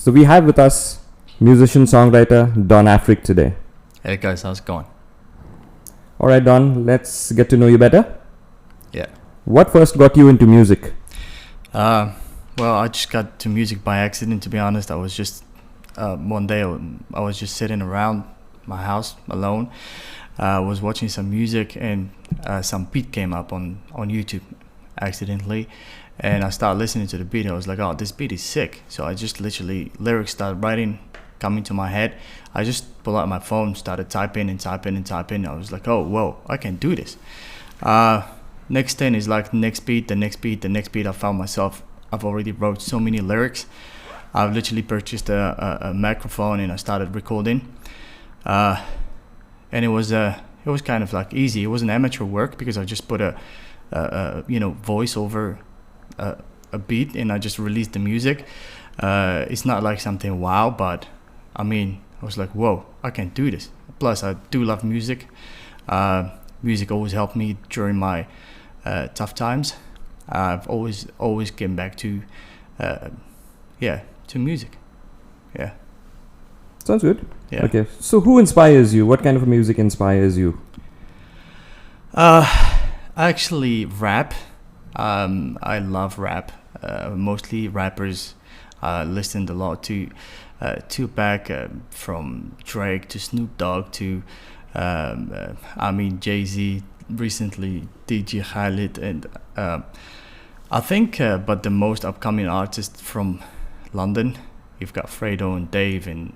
So we have with us musician songwriter Don Afric today. Hey guys, how's it going? All right, Don, let's get to know you better. Yeah. What first got you into music? Well, I just got to music by accident, to be honest. I was just one day I was just sitting around my house alone. I was watching some music and some beat came up on YouTube accidentally, and I started listening to the beat. I was like, oh, this beat is sick. So I just literally, lyrics started writing, coming to my head. I just pulled out my phone, started typing. I was like, oh, whoa, I can do this. Next thing is like next beat. I found myself, I've already wrote so many lyrics. I've literally purchased a microphone and I started recording. And it was kind of like easy. It was an amateur work because I just put a voice over a beat and I just released the music. It's not like something wow, but I mean, I was like, whoa, I can do this. Plus, I do love music. Music always helped me during my tough times. I've always came back to music. Yeah. Sounds good. Yeah. Okay. So who inspires you? What kind of music inspires you? Actually, rap. I love rap. Mostly rappers. Listened a lot to Tupac, from Drake to Snoop Dogg to Jay-Z, recently DJ Khaled, and I think but the most upcoming artists from London, you've got Fredo and Dave and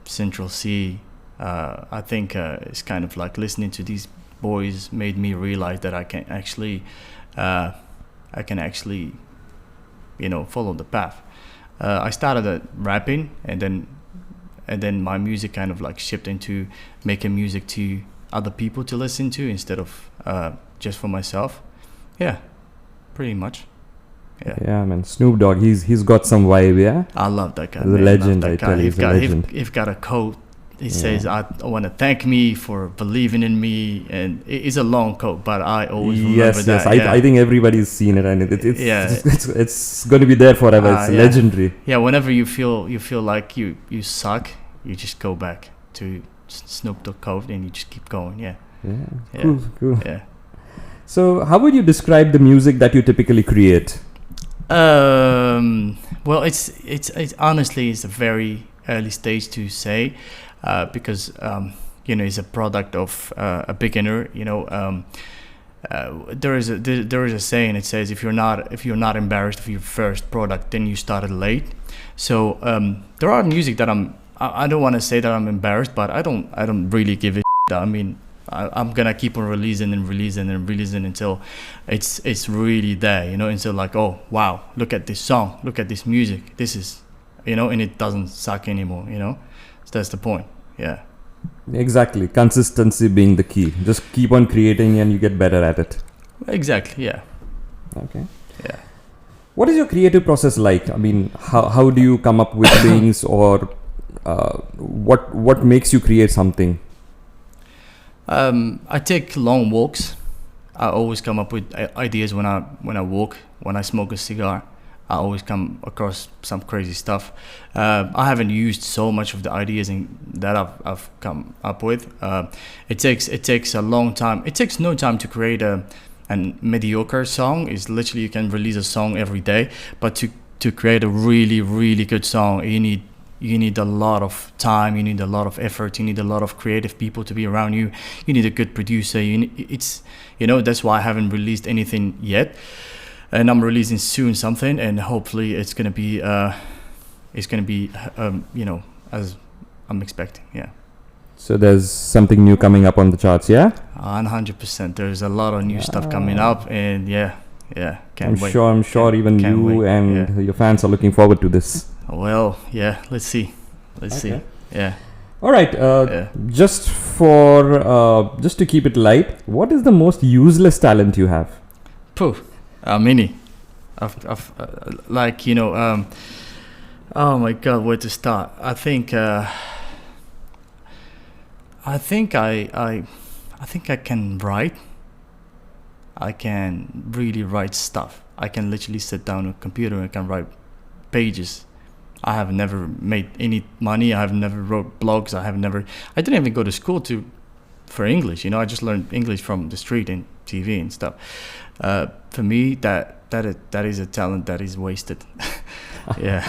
Central C. I think it's kind of like listening to these boys made me realize that I can actually follow the path. I started rapping, and then my music kind of like shifted into making music to other people to listen to instead of just for myself. Yeah, pretty much. Yeah, man. Snoop Dogg, he's got some vibe, yeah? I love that guy. He's a legend, I tell you, he's a legend. He's got a quote. It says, I want to thank me for believing in me. And it's a long quote, but I always remember that. Yes. I think everybody's seen it, and it's going to be there forever. It's legendary. Yeah, whenever you feel like you suck, you just go back to Snoop Dogg quote and you just keep going. Yeah. Cool. Yeah. So how would you describe the music that you typically create? Well, it's honestly, it's a very early stage to say, because it's a product of a beginner. There is a saying. It says if you're not embarrassed of your first product, then you started late. So there are music that I don't want to say that I'm embarrassed, but I don't really give a shit. I mean, I'm gonna keep on releasing until it's really there, until like, oh wow, look at this song, look at this music, this is, and it doesn't suck anymore, so that's the point. Yeah, exactly. Consistency being the key. Just keep on creating and you get better at it. Exactly. Yeah. Okay. Yeah. What is your creative process like? I mean, how do you come up with things, or what makes you create something? I take long walks. I always come up with ideas when I walk. When I smoke a cigar, I always come across some crazy stuff. I haven't used so much of the ideas that I've come up with. It takes a long time. It takes no time to create a mediocre song. It's literally, you can release a song every day, but to create a really, really good song, you need a lot of time, you need a lot of effort, you need a lot of creative people to be around you. You need a good producer. That's why I haven't released anything yet, and I'm releasing soon something, and hopefully it's gonna be as I'm expecting. Yeah. So there's something new coming up on the charts, yeah? 100%. There's a lot of new stuff coming up, and can't wait. I'm sure even you and your fans are looking forward to this. Well, yeah, let's see. Yeah. All right. Just to keep it light, what is the most useless talent you have? Many. Oh my God, where to start? I think I can write. I can really write stuff. I can literally sit down on a computer and can write pages I have never made any money. I have never wrote blogs. I didn't even go to school for English. I just learned English from the street and TV and stuff. For me, that is a talent that is wasted. Yeah.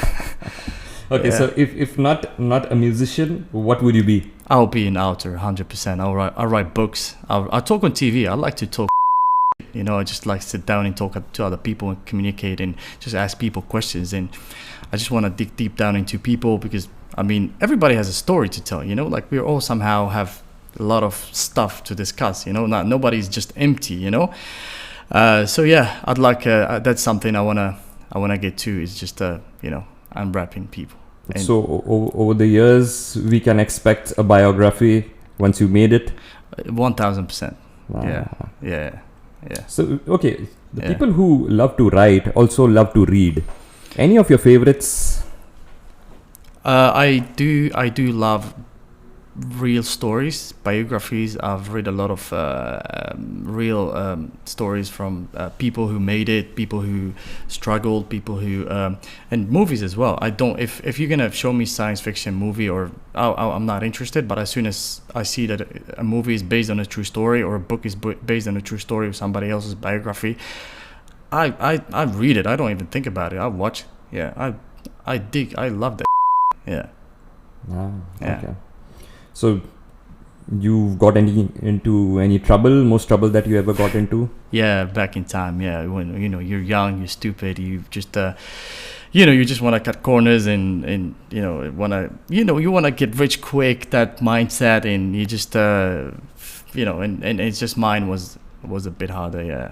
Okay, Yeah. so if not a musician, what would you be? I'll be an author, 100%. I'll write books. I'll talk on TV. I like to talk. I just like sit down and talk to other people and communicate and just ask people questions. And I just want to dig deep down into people because, everybody has a story to tell, like we all somehow have a lot of stuff to discuss, nobody's just empty, So yeah, I'd like, that's something I want to get to is just, unwrapping people. And So over the years, we can expect a biography once you made it. 1000%. Wow. Yeah. So okay, the Yeah. people who love to write also love to read. Any of your favorites? I do love real stories, biographies. I've read a lot of real stories from people who made it, people who struggled, people who and movies as well. I don't. If you're gonna show me science fiction movie, or I'm not interested. But as soon as I see that a movie is based on a true story, or a book is based on a true story of somebody else's biography, I read it. I don't even think about it. I watch it. Yeah, I dig. I love that. Yeah. Ah, Yeah. okay. So you've got into any trouble? Most trouble that you ever got into? Yeah, back in time. Yeah, when you're young, you're stupid. You just you just want to cut corners and you want to get rich quick. That mindset, and you just and it's just mine was a bit harder. Yeah.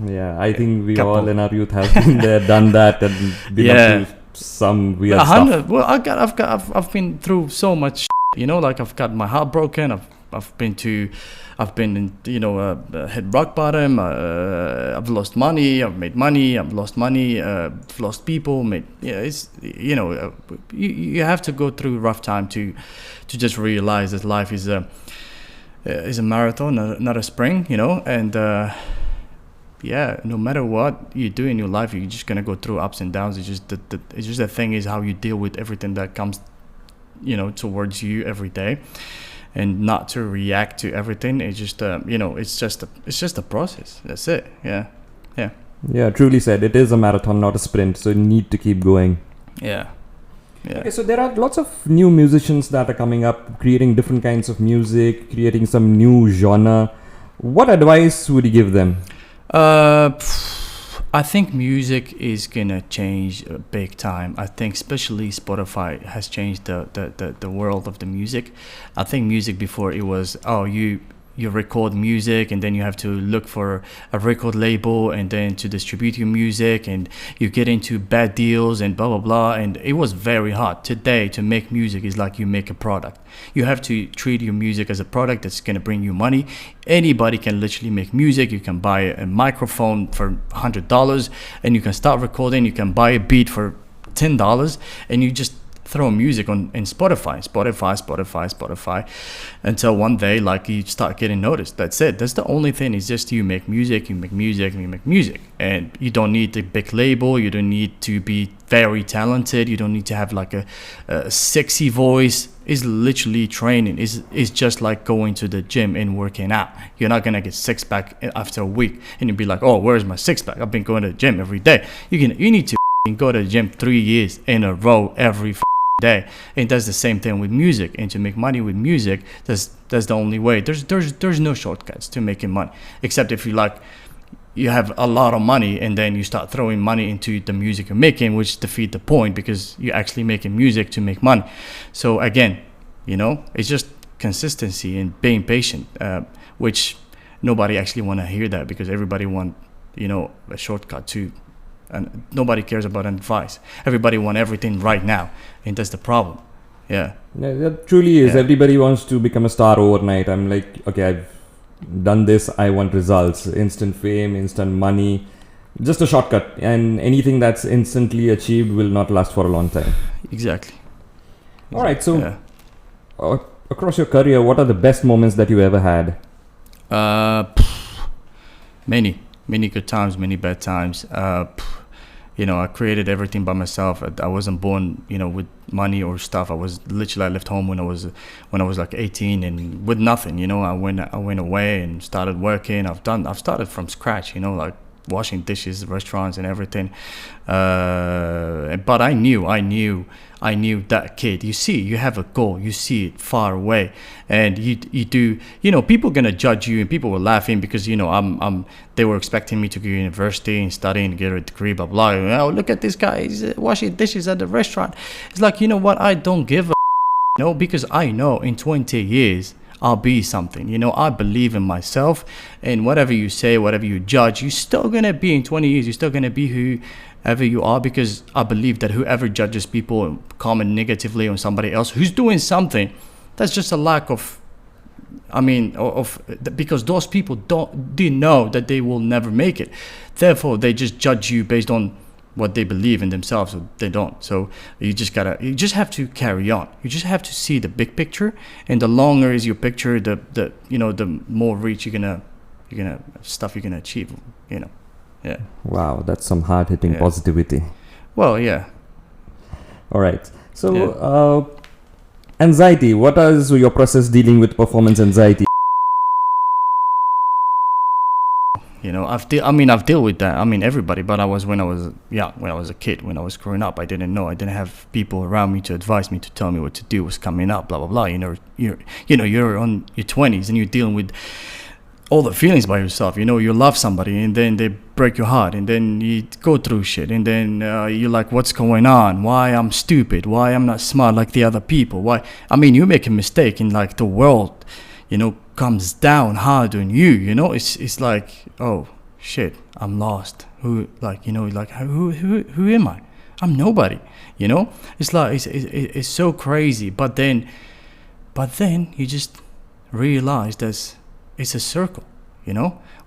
Yeah, I think we Couple. all in our youth have been there, done that, and been up to some weird stuff. Well, I've been through so much. Like I've got my heart broken. I've been hit rock bottom. I've lost money. I've made money. I've lost money. I've lost people. It's you have to go through a rough time to just realize that life is a marathon, not a sprint. And no matter what you do in your life, you're just gonna go through ups and downs. It's just the thing is how you deal with everything that comes towards you every day, and not to react to everything. It's just it's just a process. That's it. Yeah, truly said. It is a marathon, not a sprint. So you need to keep going. Yeah. Okay, so there are lots of new musicians that are coming up, creating different kinds of music, creating some new genre. What advice would you give them? I think music is gonna change big time. I think especially Spotify has changed the world of the music. I think music before it was you record music and then you have to look for a record label and then to distribute your music, and you get into bad deals and blah blah blah, and it was very hard. Today to make music is like you make a product. You have to treat your music as a product that's going to bring you money. Anybody can literally make music. You can buy a microphone for $100 and you can start recording. You can buy a beat for $10 and you just throw music in Spotify, until one day you start getting noticed. That's it. That's the only thing. It's just you make music, and you don't need a big label. You don't need to be very talented. You don't need to have a sexy voice. It's literally training. It's just like going to the gym and working out. You're not gonna get six pack after a week and you'll be like, oh, where's my six pack? I've been going to the gym every day. You need to go to the gym 3 years in a row every day. And that's the same thing with music. And to make money with music, that's the only way. There's no shortcuts to making money, except if you have a lot of money and then you start throwing money into the music you're making, which defeat the point because you're actually making music to make money. So again, it's just consistency and being patient, which nobody actually want to hear that, because everybody want a shortcut too. And nobody cares about advice. Everybody want everything right now, and that's the problem. Yeah, that truly is. Yeah. Everybody wants to become a star overnight. I'm like, okay, I've done this. I want results, instant fame, instant money, just a shortcut. And anything that's instantly achieved will not last for a long time. exactly. All right. So, across your career, what are the best moments that you ever had? Many good times, many bad times. I created everything by myself. I wasn't born, with money or stuff. I left home when I was like 18 and with nothing. I went away and started working. I've started from scratch. Like washing dishes, restaurants, and everything. But I knew that kid. You see, you have a goal. You see it far away, and you do. People gonna judge you, and people were laughing because they were expecting me to go to university and study and get a degree, blah blah. Oh, look at this guy. He's washing dishes at the restaurant. It's like, you know what? I don't give a because I know in 20 years. I'll be something, I believe in myself, and whatever you say, whatever you judge, you're still gonna be in 20 years, you're still gonna be whoever you are, because I believe that whoever judges people and comment negatively on somebody else who's doing something, that's just a lack of, because those people didn't know that they will never make it. Therefore, they just judge you based on what they believe in themselves, or they don't. So you just have to carry on. You just have to see the big picture, and the longer is your picture, the more reach you're gonna achieve. Yeah. Wow, that's some hard-hitting positivity. Well, yeah. All right. So, anxiety. What is your process dealing with performance anxiety? I've dealt with that. Everybody. But when I was a kid, when I was growing up, I didn't know. I didn't have people around me to advise me, to tell me what to do, what's coming up, blah blah blah. You're on your 20s and you're dealing with all the feelings by yourself. You love somebody and then they break your heart, and then you go through shit, and then you're like, what's going on? Why I'm stupid? Why I'm not smart like the other people? Why? You make a mistake, and like the world, comes down hard on you. It's like, oh shit, I'm lost. Who am I? I'm nobody. It's like it's so crazy. But then you just realize that it's a circle.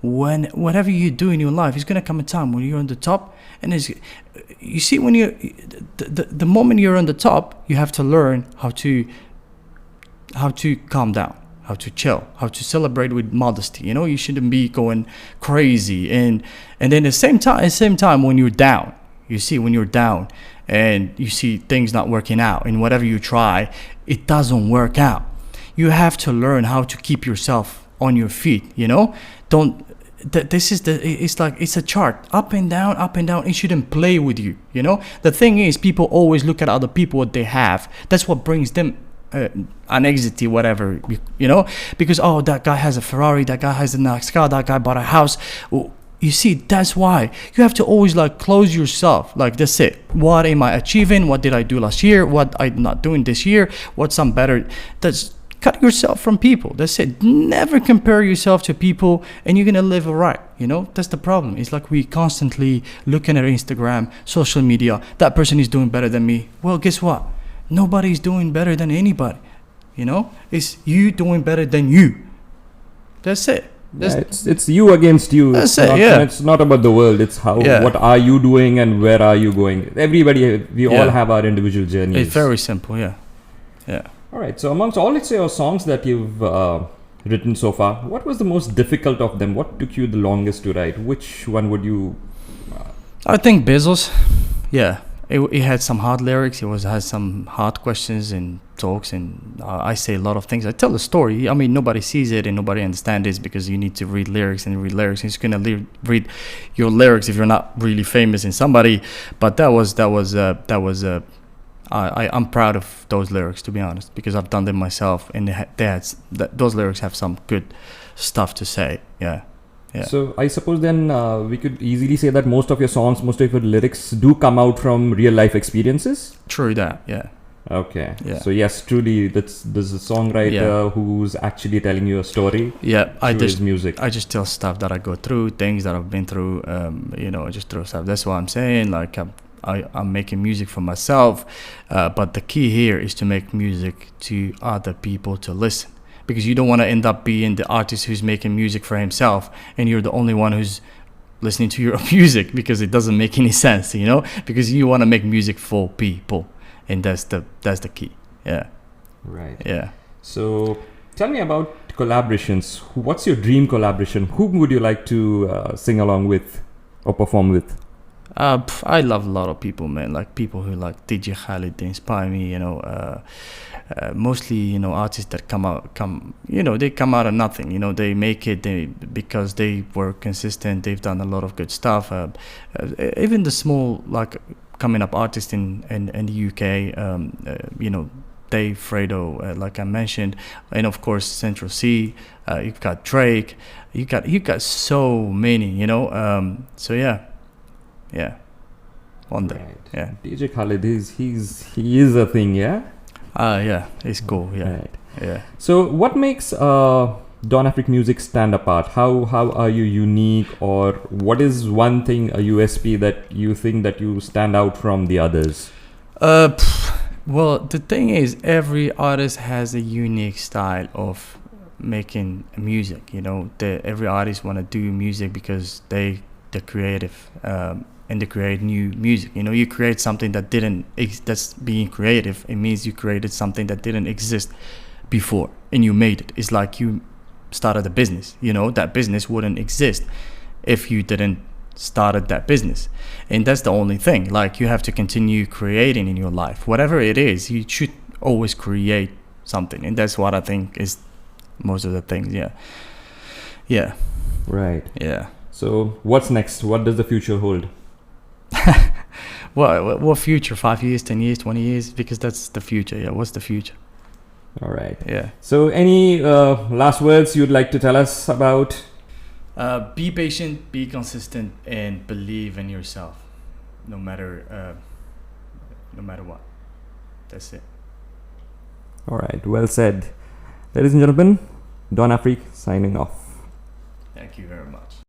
Whatever you do in your life, it's gonna come a time when you're on the top, and you see, when you the moment you're on the top, you have to learn how to calm down, how to chill, how to celebrate with modesty. You shouldn't be going crazy. And then at the same time, when you're down, when you're down and you see things not working out, and whatever you try, it doesn't work out. You have to learn how to keep yourself on your feet. It's like, it's a chart, up and down, up and down. It shouldn't play with you. The thing is, people always look at other people, what they have. That's what brings them anxiety, whatever, because, oh, that guy has a Ferrari, that guy has a nice car, that guy bought a house. You see, that's why you have to always like close yourself. Like, that's it. What am I achieving? What did I do last year? What I'm not doing this year? What's some better? That's cut yourself from people. That's it. Never compare yourself to people, and you're gonna live alright. That's the problem. It's like we constantly looking at Instagram, social media. That person is doing better than me. Well, guess what? Nobody's doing better than anybody. It's you doing better than you. That's it. It's you against you. That's it. Yeah. It's not about the world. It's how. Yeah. What are you doing and where are you going? Everybody, we all have our individual journeys. It's very simple. Yeah. Yeah. All right. So amongst all, let's say, your songs that you've written so far, what was the most difficult of them? What took you the longest to write? Which one would you? I think Bezos. Yeah. It had some hard lyrics. It has some hard questions and talks, and I say a lot of things. I tell the story. Nobody sees it and nobody understands it, because you need to read lyrics and read lyrics. And you're gonna read your lyrics if you're not really famous in somebody. But I'm proud of those lyrics, to be honest, because I've done them myself, and those lyrics have some good stuff to say. Yeah. Yeah. So I suppose then we could easily say that most of your songs, most of your lyrics do come out from real life experiences. True that, yeah. Okay. Yeah. So yes, truly, there's a songwriter who's actually telling you a story. Yeah, his music. I just tell stuff that I go through, things that I've been through. I just throw stuff. That's what I'm saying. Like, I'm making music for myself, but the key here is to make music to other people to listen. Because you don't want to end up being the artist who's making music for himself, and you're the only one who's listening to your music, because it doesn't make any sense, because you want to make music for people, and that's the key. Yeah. Right. Yeah. So tell me about collaborations. What's your dream collaboration? Whom would you like to sing along with or perform with? I love a lot of people, man. Like people who like DJ Khaled, they inspire me. Mostly, artists that they come out of nothing. They make it because they were consistent. They've done a lot of good stuff. Even the small like coming up artists in the UK. Dave, Fredo, like I mentioned, and of course Central C. You've got Drake. You got so many. So yeah, one day. Right. Yeah. DJ Khaled he is a thing, yeah. Yeah, it's cool. Yeah. Right. Yeah. So what makes Don Afric music stand apart? How are you unique, or what is one thing, a USP that you think that you stand out from the others? Well, the thing is, every artist has a unique style of making music. Every artist want to do music because they're creative, and they create new music. You create something that's being creative. It means you created something that didn't exist before, and you made it. It's like you started a business. That business wouldn't exist if you didn't started that business. And that's the only thing. Like, you have to continue creating in your life. Whatever it is, you should always create something. And that's what I think is most of the things. Yeah. Right. Yeah. So what's next? What does the future hold? What future? 5 years, 10 years, 20 years? Because that's the future. Yeah. What's the future? All right. Yeah. So any last words you'd like to tell us about? Be patient, be consistent, and believe in yourself, no matter what. That's it. All right, well said. Ladies and gentlemen, Don Afric signing off. Thank you very much.